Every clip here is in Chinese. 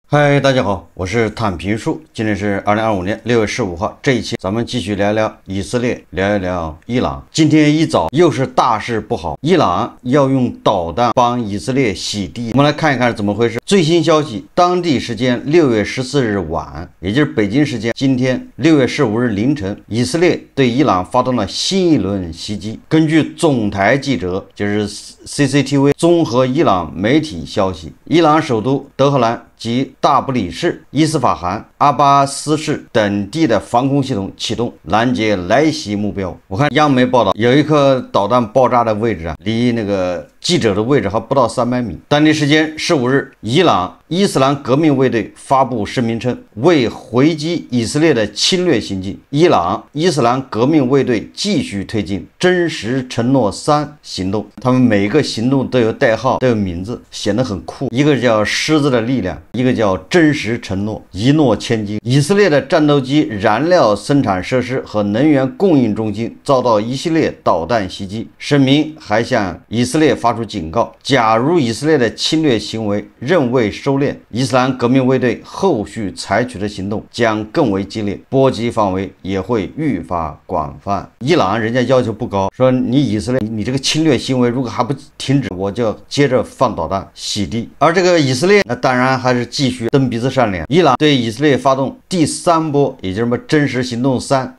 嗨，大家好，我是坦平树。今天是2025年6月15号，这一期咱们继续聊聊以色列，聊一聊伊朗。今天一早又是大事不好，伊朗要用导弹帮以色列洗地。我们来看一看怎么回事。最新消息，当地时间6月14日晚，也就是北京时间今天6月15日凌晨，以色列对伊朗发动了新一轮袭击。根据总台记者，就是 CCTV 综合伊朗媒体消息，伊朗首都德黑兰及大不里士、伊斯法罕、阿巴斯市等地的防空系统启动，拦截来袭目标。我看央媒报道，有一颗导弹爆炸的位置离那个记者的位置还不到300米。当地时间15日，伊朗伊斯兰革命卫队发布声明称，为回击以色列的侵略行径，伊朗伊斯兰革命卫队继续推进真实承诺3行动。他们每个行动都有代号，都有名字，显得很酷。一个叫狮子的力量，一个叫真实承诺，一诺千金。以色列的战斗机燃料生产设施和能源供应中心遭到一系列导弹袭击。声明还向以色列发出警告，假如以色列的侵略行为仍未收敛，伊斯兰革命卫队后续采取的行动将更为激烈，波及范围也会愈发广泛。伊朗人家要求不高，说你以色列你这个侵略行为如果还不停止，我就要接着放导弹洗地。而这个以色列那当然还是继续蹬鼻子上脸。伊朗对以色列发动第3波，也就是什么真实行动3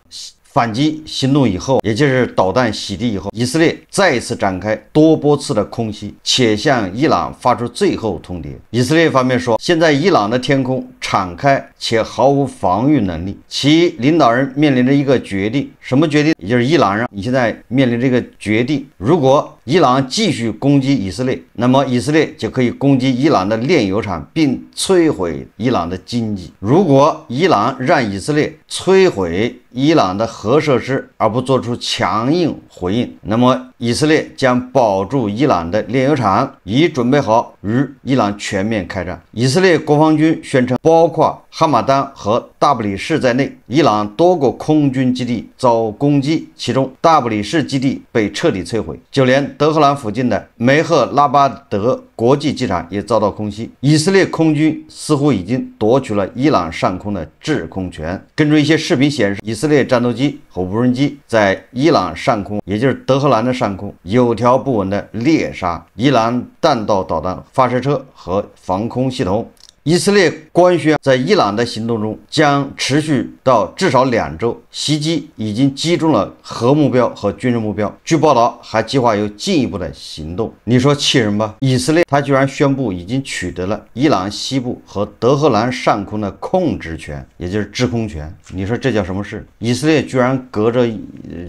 反击行动以后，也就是导弹洗地以后，以色列再一次展开多波次的空袭，且向伊朗发出最后通牒。以色列方面说，现在伊朗的天空敞开且毫无防御能力，其领导人面临着一个决定。什么决定？也就是伊朗人你现在面临这个决定，如果伊朗继续攻击以色列，那么以色列就可以攻击伊朗的炼油厂并摧毁伊朗的经济。如果伊朗让以色列摧毁伊朗的核设施而不做出强硬回应，那么以色列将保住伊朗的炼油厂，以准备好与伊朗全面开战。以色列国防军宣称，包括哈马丹和大不里士在内，伊朗多个空军基地遭攻击，其中大不里士基地被彻底摧毁，就连德黑兰附近的梅赫拉巴德国际机场也遭到空袭。以色列空军似乎已经夺取了伊朗上空的制空权。根据一些视频显示，以色列战斗机和无人机在伊朗上空，也就是德黑兰的上空，有条不紊地猎杀伊朗弹道导弹发射车和防空系统。以色列官宣，在伊朗的行动中将持续到至少2周，袭击已经击中了核目标和军事目标。据报道，还计划有进一步的行动。你说气人吧？以色列他居然宣布已经取得了伊朗西部和德黑兰上空的控制权，也就是制空权。你说这叫什么事？以色列居然隔着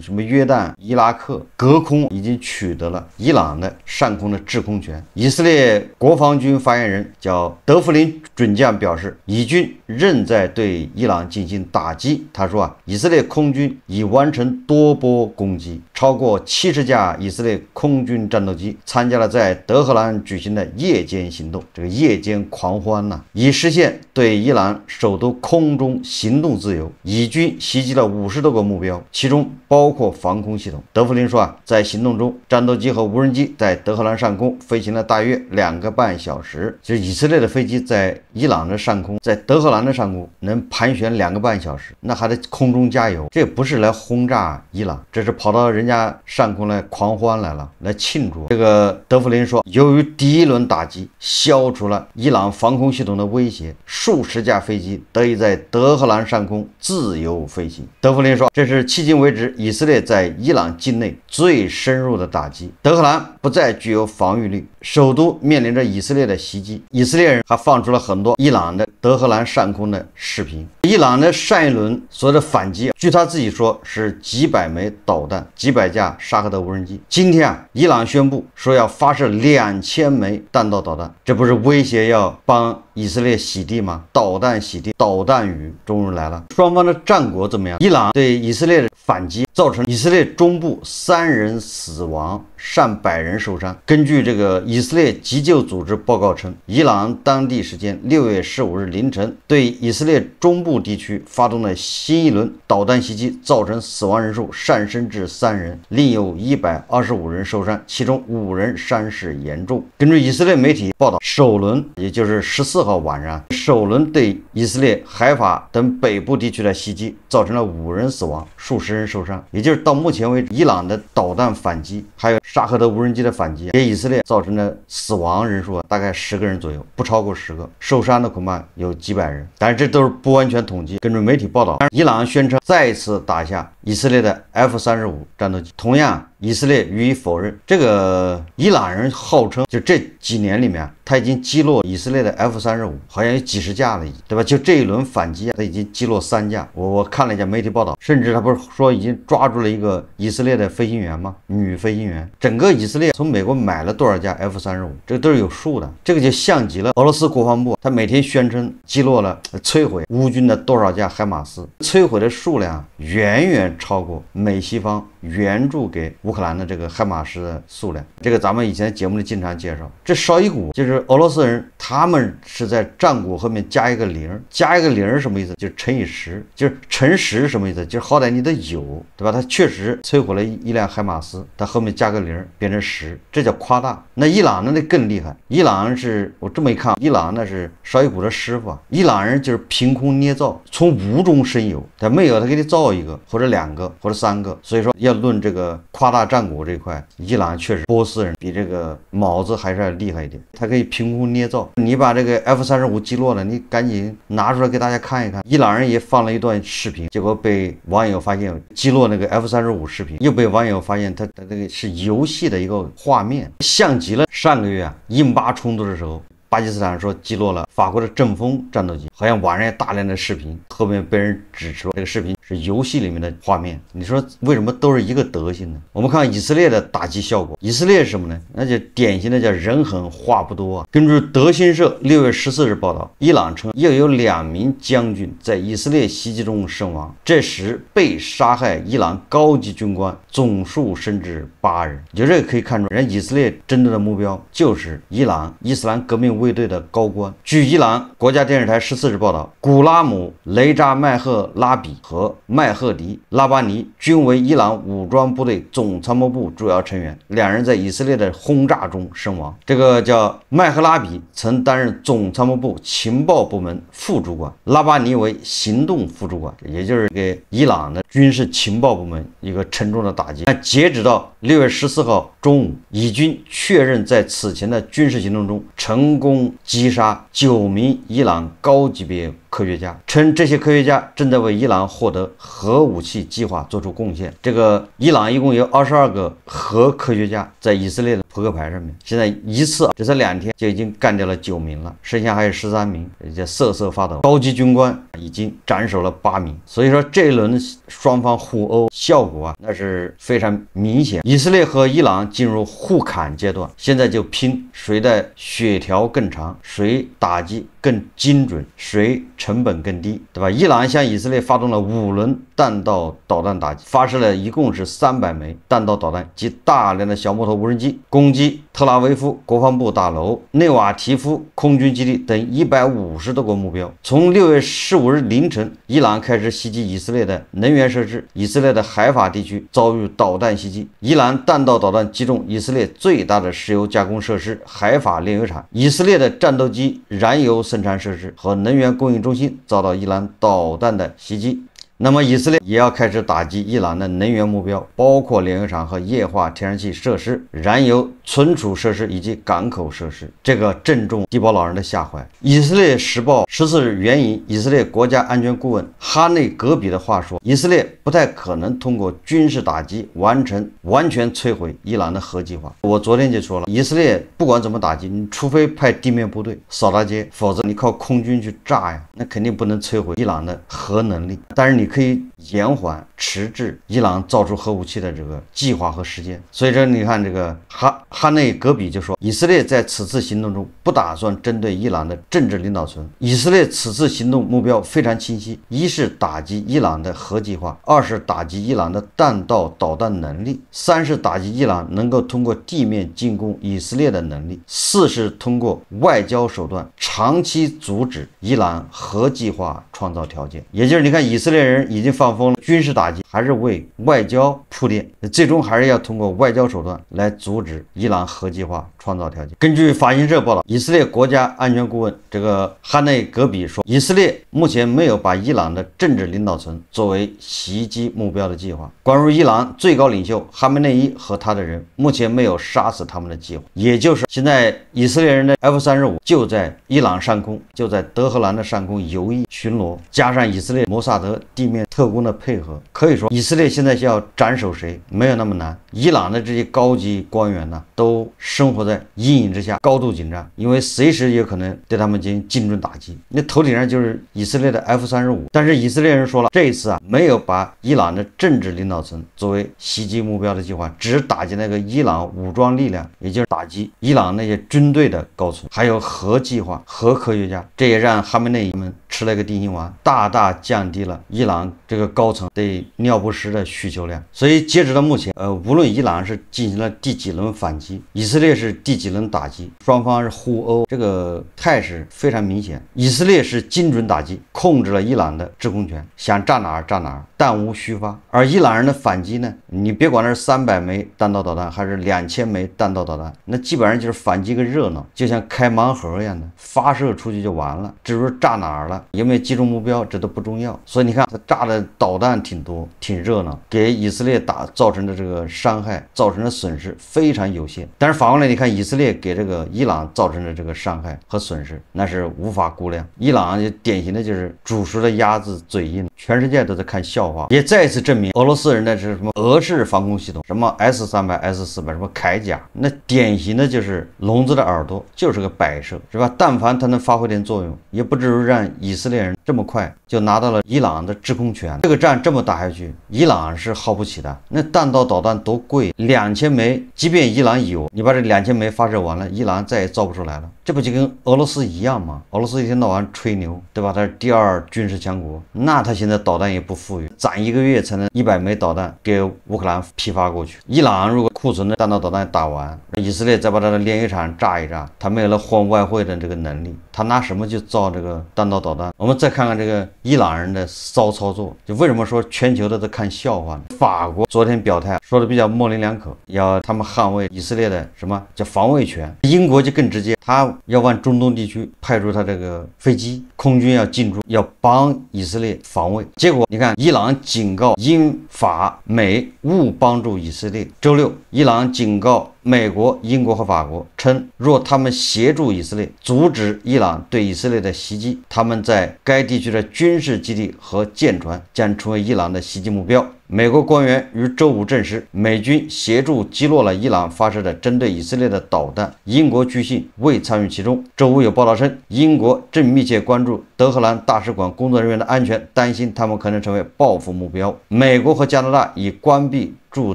什么约旦、伊拉克隔空已经取得了伊朗的上空的制空权。以色列国防军发言人叫德弗林准将表示，以军仍在对伊朗进行打击。他说以色列空军已完成多波攻击，超过70架以色列空军战斗机参加了在德黑兰举行的夜间行动，这个夜间狂欢以实现对伊朗首都空中行动自由。以军袭击了50多个目标，其中包括防空系统。德弗林说在行动中，战斗机和无人机在德黑兰上空飞行了大约2个半小时。就是以色列的飞机在伊朗的上空，在德黑兰的上空能盘旋2个半小时，那还得空中加油。这不是来轰炸伊朗，这是跑到人家上空来狂欢来了，来庆祝。这个德弗林说，由于第1轮打击消除了伊朗防空系统的威胁，数十架飞机得以在德黑兰上空自由飞行。德弗林说，这是迄今为止以色列在伊朗境内最深入的打击。德黑兰不再具有防御力，首都面临着以色列的袭击。以色列人还放出了很多伊朗的德黑兰上空的视频。伊朗的上一轮所有的反击，据他自己说是几百枚导弹、几百架沙赫德无人机。今天伊朗宣布说要发射2000枚弹道导弹，这不是威胁要帮以色列洗地吗？导弹洗地，导弹雨终于来了。双方的战果怎么样？伊朗对以色列的反击造成以色列中部3人死亡，上百人受伤。根据这个以色列急救组织报告称，伊朗当地时间6月15日凌晨对以色列中部地区发动了新一轮导弹袭击，造成死亡人数上升至3人，另有125人受伤，其中5人伤势严重。根据以色列媒体报道，首轮也就是14号号晚上，首轮对以色列海法等北部地区的袭击，造成了5人死亡，数十人受伤。也就是到目前为止，伊朗的导弹反击，还有沙赫德无人机的反击，给以色列造成的死亡人数大概10个人左右，不超过10个，受伤的恐怕有几百人。但是这都是不完全统计，根据媒体报道，伊朗宣称再次打下以色列的 F-35战斗机，同样以色列予以否认。这个伊朗人号称，就这几年里面，他已经击落以色列的 F-35，好像有几十架了，对吧？就这一轮反击，他已经击落3架。我看了一下媒体报道，甚至他不是说已经抓住了一个以色列的飞行员吗？女飞行员。整个以色列从美国买了多少架 F-35，这个都是有数的。这个就像极了俄罗斯国防部，他每天宣称击落了、摧毁乌军的多少架海马斯，摧毁的数量远远超过美西方援助给乌克兰的这个海马斯的数量。这个咱们以前节目里经常介绍。这少一股就是俄罗斯人，他们是在战鼓后面加一个0，加一个0是什么意思？就是乘以10，就是乘10什么意思？就是好歹你得有，对吧？他确实摧毁了一辆海马斯，他后面加个0变成10，这叫夸大。那伊朗那更厉害，伊朗是我这么一看，伊朗那是少一股的师傅啊。伊朗人就是凭空捏造，从无中生有，他没有他给你造一个或者2个或者3个。所以说要论这个夸大战果这一块，伊朗确实波斯人比这个毛子还是要厉害一点，他可以凭空捏造。你把这个 F-35击落了，你赶紧拿出来给大家看一看。伊朗人也放了一段视频，结果被网友发现击落那个 F-35视频，又被网友发现他这个是游戏的一个画面，像极了上个月印巴冲突的时候，巴基斯坦说击落了法国的阵风战斗机，好像网上也大量的视频，后面被人指出这个视频是游戏里面的画面。你说为什么都是一个德行呢？我们看以色列的打击效果，以色列是什么呢？那就典型的叫人狠话不多啊。根据德新社6月14日报道，伊朗称又有2名将军在以色列袭击中身亡，这时被杀害伊朗高级军官总数升至8人。就这个可以看出，人以色列针对的目标就是伊朗伊斯兰革命卫队的高官。据伊朗国家电视台14日报道，古拉姆·雷扎麦赫拉比和麦赫迪·拉巴尼均为伊朗武装部队总参谋部主要成员，2人在以色列的轰炸中身亡。这个叫麦赫拉比曾担任总参谋部情报部门副主管，拉巴尼为行动副主管，也就是给伊朗的军事情报部门一个沉重的打击。截止到6月14号中午，以军确认在此前的军事行动中成功击杀9名伊朗高级别科学家，称这些科学家正在为伊朗获得核武器计划做出贡献。这个伊朗一共有22个核科学家在以色列的扑克牌上面，现在一次这才2天就已经干掉了9名了，剩下还有13名，也瑟瑟发抖。高级军官已经斩首了8名。所以说这一轮双方互殴效果那是非常明显。以色列和伊朗进入互砍阶段，现在就拼谁的血条更长，谁打击更精准，谁成本更低，对吧？伊朗向以色列发动了5轮弹道导弹打击，发射了一共是300枚弹道导弹及大量的小摩托无人机，攻击特拉维夫国防部大楼、内瓦提夫空军基地等150多个目标。从6月15日凌晨，伊朗开始袭击以色列的能源设施，以色列的海法地区遭遇导弹袭击，伊朗弹道导弹击中以色列最大的石油加工设施海法炼油厂，以色列的战斗机燃油生产设施和能源供应中心遭到伊朗导弹的袭击。那么以色列也要开始打击伊朗的能源目标，包括炼油厂和液化天然气设施、燃油存储设施以及港口设施，这个正中地保老人的下怀。以色列时报14日援引以色列国家安全顾问哈内格比的话说，以色列不太可能通过军事打击完全摧毁伊朗的核计划。我昨天就说了，以色列不管怎么打击，你除非派地面部队扫大街，否则你靠空军去炸呀，那肯定不能摧毁伊朗的核能力。但是你可以延缓迟滞伊朗造出核武器的这个计划和时间。所以说你看这个哈内格比就说，以色列在此次行动中不打算针对伊朗的政治领导层，以色列此次行动目标非常清晰，一是打击伊朗的核计划，二是打击伊朗的弹道导弹能力，三是打击伊朗能够通过地面进攻以色列的能力，四是通过外交手段长期阻止伊朗核计划创造条件。也就是你看以色列人已经放风了，军事打击还是为外交铺垫，最终还是要通过外交手段来阻止伊朗核计划创造条件。根据法新社报道，以色列国家安全顾问这个哈内格比说，以色列目前没有把伊朗的政治领导层作为袭击目标的计划。关于伊朗最高领袖哈梅内伊和他的人，目前没有杀死他们的计划，也就是现在以色列人的 F-35就在伊朗上空，就在德黑兰的上空游弋巡逻，加上以色列摩萨德地面特工的配合，可以说以色列现在要斩首谁没有那么难。伊朗的这些高级官员呢，都生活在阴影之下，高度紧张，因为随时有可能对他们进行精准打击。那头顶上就是以色列的 F-35，但是以色列人说了，这一次没有把伊朗的政治领导层作为袭击目标的计划，只打击那个伊朗武装力量，也就是打击伊朗那些军队的高层，还有核计划、核科学家。这也让哈梅内伊们吃了个定心丸，大大降低了伊朗这个高层对尿不湿的需求量。所以截止到目前，无论伊朗是进行了第几轮反击，以色列是第几轮打击，双方是互殴，这个态势非常明显。以色列是精准打击，控制了伊朗的制空权，想炸哪儿炸哪儿，弹无虚发。而伊朗人的反击呢，你别管那是300枚弹道导弹还是2000枚弹道导弹，那基本上就是反击个热闹，就像开盲盒一样的，发射出去就完了。至于炸哪儿了，有没有击中目标，这都不重要。所以你看，他炸的导弹挺多，挺热闹，给以色列造成的这个伤害、造成的损失非常有限。但是反过来，你看以色列给这个伊朗造成的这个伤害和损失，那是无法估量。伊朗就典型的就是煮熟的鸭子嘴硬，全世界都在看笑话，也再次证明俄罗斯人的是什么俄式防空系统，什么 S-300、S-400，什么铠甲，那典型的就是聋子的耳朵，就是个摆设，是吧？但凡它能发挥点作用，也不至于让以色列人这么快就拿到了伊朗的制空权。这个战这么打下去，伊朗是耗不起的。那弹道导弹多贵，2000枚，即便伊朗有，你把这2000枚发射完了，伊朗再也造不出来了。这不就跟俄罗斯一样吗？俄罗斯一天到晚吹牛，对吧？它是第2军事强国，那它现在导弹也不富裕，攒1个月才能100枚导弹给乌克兰批发过去。伊朗如果库存的弹道导弹打完，以色列再把它的炼油厂炸一炸，它没有了换外汇的这个能力，它拿什么去造这个弹道导弹？我们再看看这个伊朗人的骚操作，就为什么说全球都在看笑话呢？法国昨天表态说的比较模棱两可，要他们捍卫以色列的什么叫防卫权。英国就更直接，他要往中东地区派出他这个飞机，空军要进驻，要帮以色列防卫。结果你看，伊朗警告英法美勿帮助以色列。周六，伊朗警告美国、英国和法国，称若他们协助以色列阻止伊朗对以色列的袭击，他们在该地区的军事基地和舰船将成为伊朗的袭击目标。美国官员于周五证实，美军协助击落了伊朗发射的针对以色列的导弹，英国据信未参与其中。周五有报道称，英国正密切关注德黑兰大使馆工作人员的安全，担心他们可能成为报复目标。美国和加拿大已关闭驻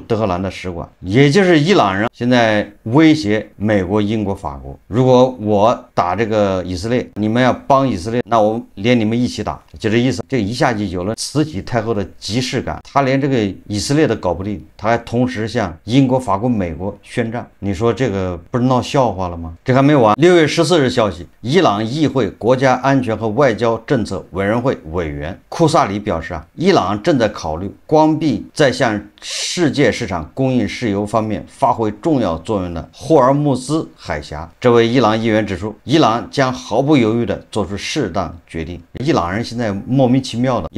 德黑兰的使馆，也就是伊朗人现在威胁美国、英国、法国，如果我打这个以色列，你们要帮以色列，那我连你们一起打，就这意思。这一下就有了慈禧太后的即视感，他连这个以色列都搞不定，他还同时向英国、法国、美国宣战，你说这个不是闹笑话了吗？这还没完，6月14日消息，伊朗议会国家安全和外交政策委员会委员库萨里表示伊朗正在考虑关闭在向世界市场供应石油方面发挥重要作用的霍尔木兹海峡。这位伊朗议员指出，伊朗将毫不犹豫地做出适当决定。伊朗人现在莫名其妙的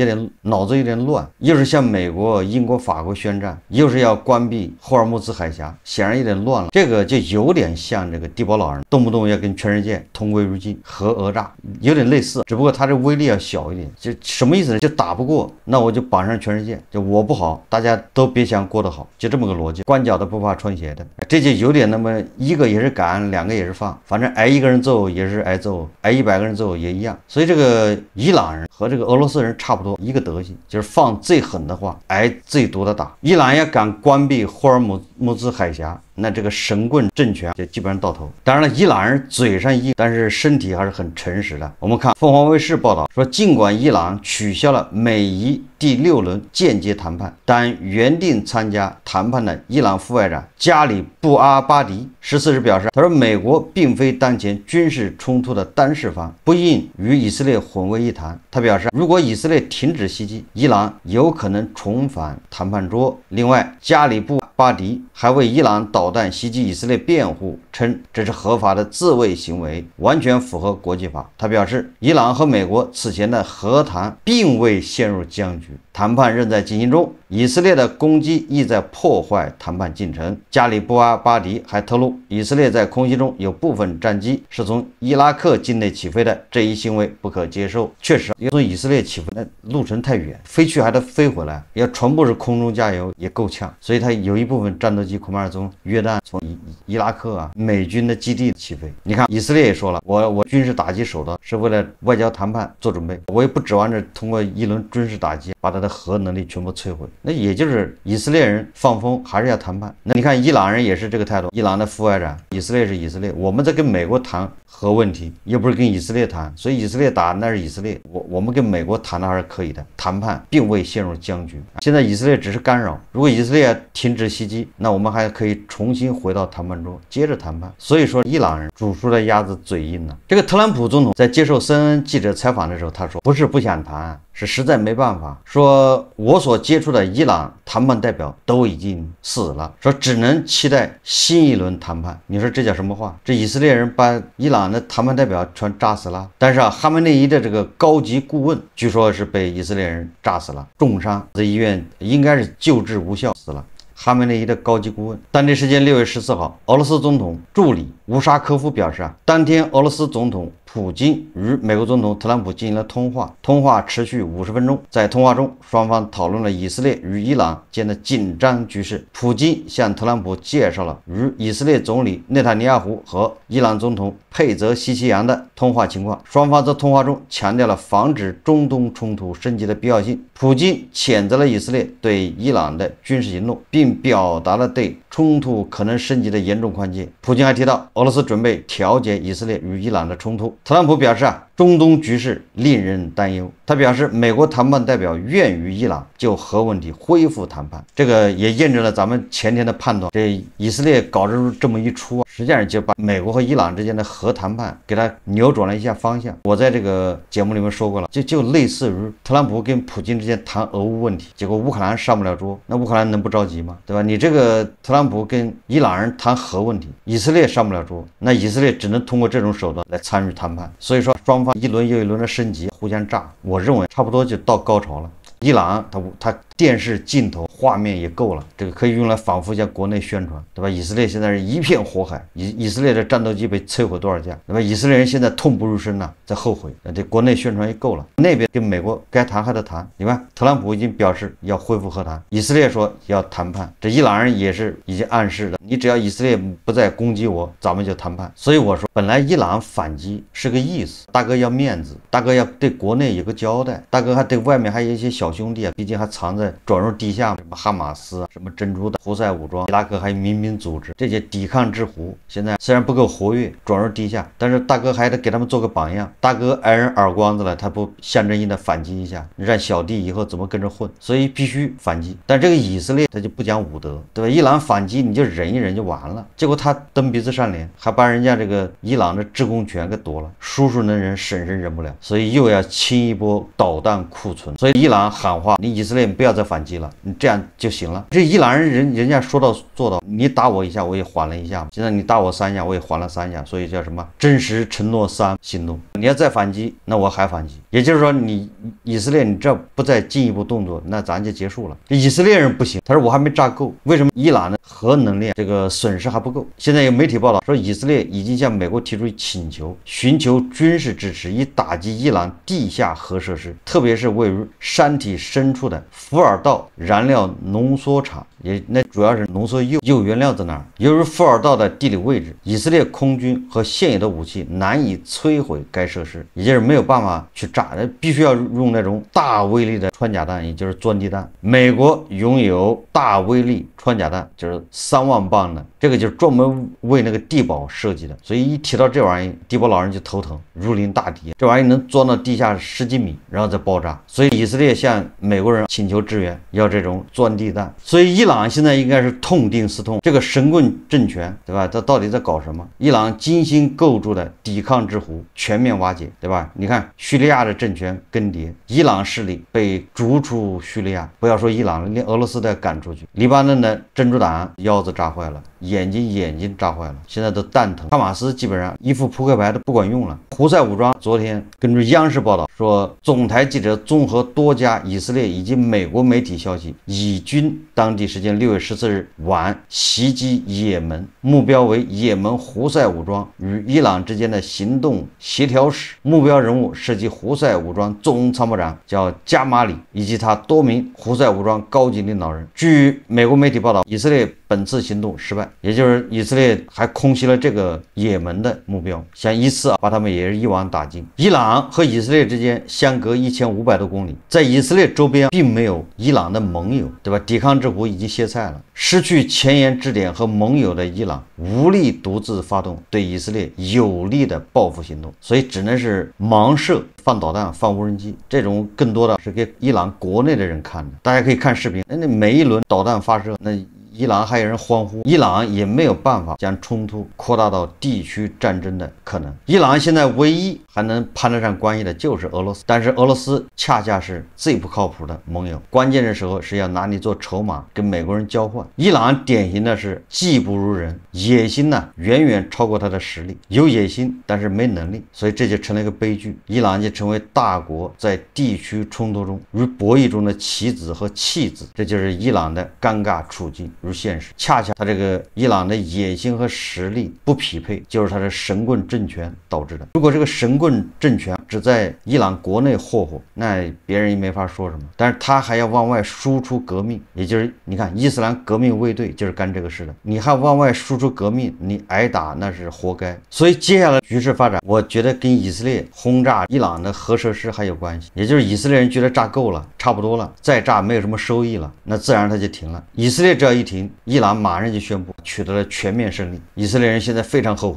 脑子有点乱，又是向美国、英国、法国宣战，又是要关闭霍尔木兹海峡，显然有点乱了。这个就有点像这个地保老人，动不动要跟全世界同归于尽、核讹诈，有点类似，只不过他这威力要小一点。就什么意思呢？就打不过，那我就绑上全世界，就我不好，大家都别想过得好，就这么个逻辑。光脚的不怕穿鞋的，这就有点那么一个也是赶，两个也是放，反正挨一个人揍也是挨揍，挨100个人揍也一样。所以这个伊朗人和这个俄罗斯人差不多一个德行，就是放最狠的话，挨最毒的打。伊朗要敢关闭霍尔木兹海峡，那这个神棍政权就基本上到头。当然了，伊朗人嘴上硬，但是身体还是很诚实的。我们看凤凰卫视报道说，尽管伊朗取消了美伊第6轮间接谈判，但原定参加谈判的伊朗副外长加里布阿巴迪14日表示，他说美国并非当前军事冲突的当事方，不应与以色列混为一谈。他表示，如果以色列停止袭击，伊朗有可能重返谈判桌。另外，加里布巴迪还为伊朗导导弹袭击以色列辩护称这是合法的自卫行为，完全符合国际法。他表示，伊朗和美国此前的和谈并未陷入僵局，谈判仍在进行中。以色列的攻击意在破坏谈判进程。加里布阿巴迪还透露，以色列在空袭中有部分战机是从伊拉克境内起飞的，这一行为不可接受。确实，要从以色列起飞，那路程太远，飞去还得飞回来，要全部是空中加油也够呛。所以它有一部分战斗机恐怕是从约旦、从伊拉克啊美军的基地起飞。你看，以色列也说了，我军事打击手段是为了外交谈判做准备，我也不指望着通过一轮军事打击把它的核能力全部摧毁。那也就是以色列人放风还是要谈判。那你看伊朗人也是这个态度，伊朗的副外长，以色列是以色列，我们在跟美国谈核问题，又不是跟以色列谈，所以以色列打那是以色列，我们跟美国谈的还是可以的，谈判并未陷入僵局。现在以色列只是干扰，如果以色列停止袭击，那我们还可以重新回到谈判桌，接着谈判。所以说，伊朗人煮出的鸭子嘴硬了。这个特朗普总统在接受CNN记者采访的时候，他说不是不想谈，是实在没办法，说我所接触的伊朗谈判代表都已经死了，说只能期待新一轮谈判。你说这叫什么话？这以色列人把伊朗的谈判代表全炸死了。但是哈梅内伊的这个高级顾问据说是被以色列人炸死了，重伤，在医院应该是救治无效死了。哈梅内伊的高级顾问。当地时间6月14号，俄罗斯总统助理乌沙科夫表示，当天俄罗斯总统普京与美国总统特朗普进行了通话，通话持续50分钟。在通话中，双方讨论了以色列与伊朗间的紧张局势。普京向特朗普介绍了与以色列总理内塔尼亚胡和伊朗总统佩泽西奇扬的通话情况。双方在通话中强调了防止中东冲突升级的必要性。普京谴责了以色列对伊朗的军事行动，并表达了对冲突可能升级的严重关切。普京还提到，俄罗斯准备调解以色列与伊朗的冲突。特朗普表示中东局势令人担忧。他表示，美国谈判代表愿与伊朗就核问题恢复谈判。这个也验证了咱们前天的判断，这以色列搞出这么一出，实际上就把美国和伊朗之间的核谈判给它扭转了一下方向。我在这个节目里面说过了，就类似于特朗普跟普京之间谈俄乌问题，结果乌克兰上不了桌，那乌克兰能不着急吗？对吧？你这个特朗普跟伊朗人谈核问题，以色列上不了桌，那以色列只能通过这种手段来参与谈判。所以说双方一轮又一轮的升级，互相炸，我认为差不多就到高潮了。伊朗它电视镜头画面也够了，这个可以用来反复一下国内宣传，对吧？以色列现在是一片火海，以色列的战斗机被摧毁多少架，对吧？以色列人现在痛不欲生了，在后悔，这国内宣传也够了。那边跟美国该谈还得谈，你看特朗普已经表示要恢复和谈，以色列说要谈判，这伊朗人也是已经暗示了，你只要以色列不再攻击我，咱们就谈判。所以我说，本来伊朗反击是个意思，大哥要面子，大哥要对国内有个交代，大哥还对外面还有一些小兄弟啊，毕竟还藏在转入地下，什么哈马斯什么珍珠的胡塞武装，伊拉克还有民兵组织，这些抵抗之狐现在虽然不够活跃，转入地下，但是大哥还得给他们做个榜样，大哥挨人耳光子了，他不象征性的反击一下，让小弟以后怎么跟着混，所以必须反击。但这个以色列他就不讲武德，对吧？伊朗反击你就忍一忍就完了，结果他蹬鼻子上脸，还把人家这个伊朗的制空权给夺了，叔叔能忍，婶婶忍不了，所以又要清一波导弹库存。所以伊朗喊话，你以色列不要再反击了，你这样就行了。这伊朗人家说到做到，你打我一下我也还了一下，现在你打我3下我也还了3下，所以叫什么真实承诺3行动。你要再反击，那我还反击，也就是说你以色列你这不再进一步动作，那咱就结束了。以色列人不行，他说我还没炸够，为什么？伊朗的核能量这个损失还不够。现在有媒体报道说，以色列已经向美国提出请求，寻求军事支持，以打击伊朗地下核设施，特别是位于山体深处的福尔道燃料浓缩厂，那主要是浓缩铀原料在哪儿？由于福尔道的地理位置，以色列空军和现有的武器难以摧毁该设施，也就是没有办法去炸，必须要用那种大威力的穿甲弹，也就是钻地弹。美国拥有大威力穿甲弹，就是3万磅的，这个就是专门为那个地堡设计的。所以一提到这玩意，地堡老人就头疼，如临大敌。这玩意能钻到地下10几米，然后再爆炸。所以以色列向美国人请求支援，要这种钻地弹。所以伊朗现在应该是痛定思痛，这个神棍政权，对吧？他到底在搞什么？伊朗精心构筑的抵抗之湖全面瓦解，对吧？你看叙利亚的政权更迭，伊朗势力被逐出叙利亚，不要说伊朗了，连俄罗斯都要赶出去。黎巴嫩的真主党腰子炸坏了，眼睛炸坏了，现在都蛋疼。哈马斯基本上一副扑克牌都不管用了。胡塞武装昨天根据央视报道说，总台记者综合多家以色列以及美国媒体消息，以军当地时间6月14日晚袭击也门，目标为也门胡塞武装与伊朗之间的行动协调室，目标人物涉及胡塞武装总参谋长叫加马里以及他多名胡塞武装高级领导人。据美国媒体报道，以色列本次行动失败，也就是以色列还空袭了这个也门的目标，想依次把他们也是一网打尽。伊朗和以色列之间相隔1500多公里，在以色列周边并没有伊朗的盟友，对吧？抵抗之虎已经歇菜了，失去前沿支点和盟友的伊朗无力独自发动对以色列有力的报复行动，所以只能是盲射。放导弹、放无人机，这种更多的是给伊朗国内的人看的。大家可以看视频，那每一轮导弹发射，那伊朗还有人欢呼，伊朗也没有办法将冲突扩大到地区战争的可能。伊朗现在唯一还能攀得上关系的就是俄罗斯，但是俄罗斯恰恰是最不靠谱的盟友，关键的时候是要拿你做筹码跟美国人交换。伊朗典型的是技不如人，野心呢远远超过他的实力，有野心但是没能力，所以这就成了一个悲剧。伊朗就成为大国在地区冲突中如博弈中的棋子和弃子，这就是伊朗的尴尬处境。如现实，恰恰他这个伊朗的野心和实力不匹配，就是他的神棍政权导致的。如果这个神棍政权只在伊朗国内霍霍，那别人也没法说什么，但是他还要往外输出革命，也就是你看伊斯兰革命卫队就是干这个事的，你还往外输出革命，你挨打那是活该。所以接下来局势发展，我觉得跟以色列轰炸伊朗的核设施还有关系，也就是以色列人觉得炸够了，差不多了，再炸没有什么收益了，那自然他就停了。以色列只要一停，伊朗马上就宣布取得了全面胜利。以色列人现在非常后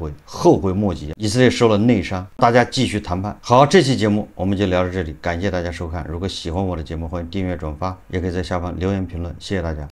悔莫及，以色列受了内伤，大家继续谈判。好，这期节目我们就聊到这里，感谢大家收看。如果喜欢我的节目，欢迎订阅转发，也可以在下方留言评论，谢谢大家。